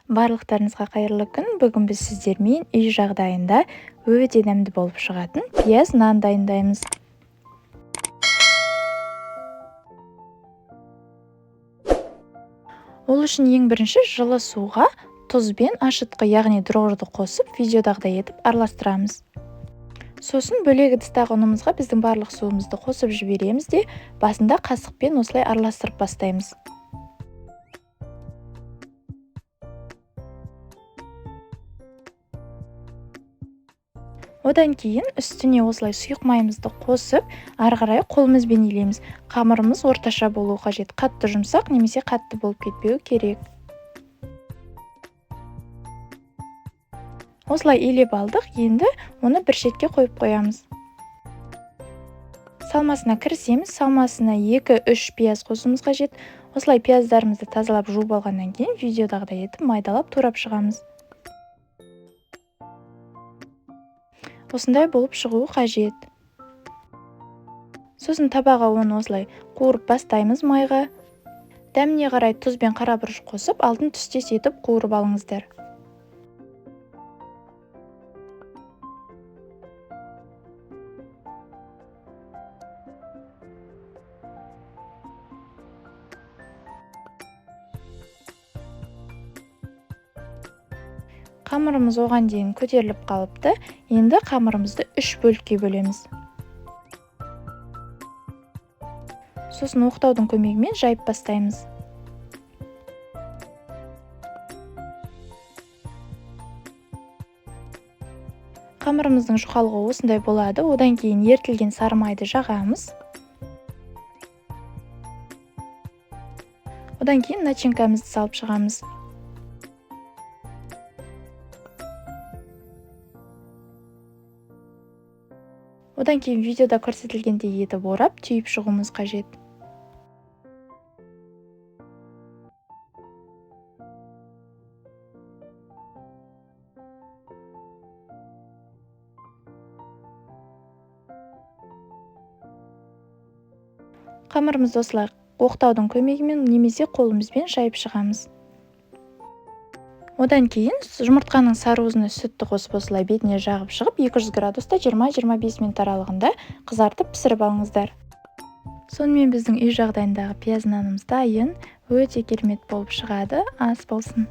Барлықтарыңызға қайырлы күн. Бүгін біз сіздермен үй жағдайында өте дәмді болып шығатын пияз нан дайындаймыз. Ол үшін ең бірінші жылы суға тұз бен ашытқы, яғни дрожжды қосып, видеодағыдай етіп араластырамыз. Сосын бөлек ыдыстағы ұнымызға біздің барлық суымызды қосып жібереміз де, басында қасықпен осылай араластырып бастаймыз. Одан кейін үстіне осылай сұйық майымызды қосып, ары қарай қолымызбен илейміз. Қамырымыз орташа болуы қажет. Қатты жұмсақ немесе қатты болып кетпеуі керек. Осылай илеп алдық, енді оны бір шетке қойып қоямыз. Салмасына кірісеміз. Салмасына 2-3 пияз қосуымыз қажет. Осылай пияздарымызды тазалап жуып алғаннан кейін видеодағыдай етіп майдалап турап шығамыз. Осындай болып шығуы қажет. Сосын табаға оны осылай қуырып бастаймыз майға. Дәміне қарай тұз бен қарабұрыш қосып, алтын түстес етіп қуырып алыңыздар. Қамырымыз оған дейін көтеріліп қалыпты. Енді қамырымызды 3 бөлікке бөлеміз. Сосын оқтаудың көмегімен жайып бастаймыз. Қамырымыздың жұқалығы осындай болады. Одан кейін ертілген сары майды жағамыз. Одан кейін начинкамызды салып шығамыз. Одан кейін видеода көрсетілгендей етіп орап, түйіп шығуымыз қажет. Қамырымызды осылай оқтаудың көмегімен немесе қолымызбен жайып шығамыз. Одан кейін жұмыртқаның сарыуызына сүтті қосып осылай бетіне жағып шығып, 200 градуста 20-25 минут аралығында қызартып пісіріп алыңыздар. Сонымен біздің үй жағдайындағы пияз нанымыз дайын, өте керемет болып шығады. Ас болсын.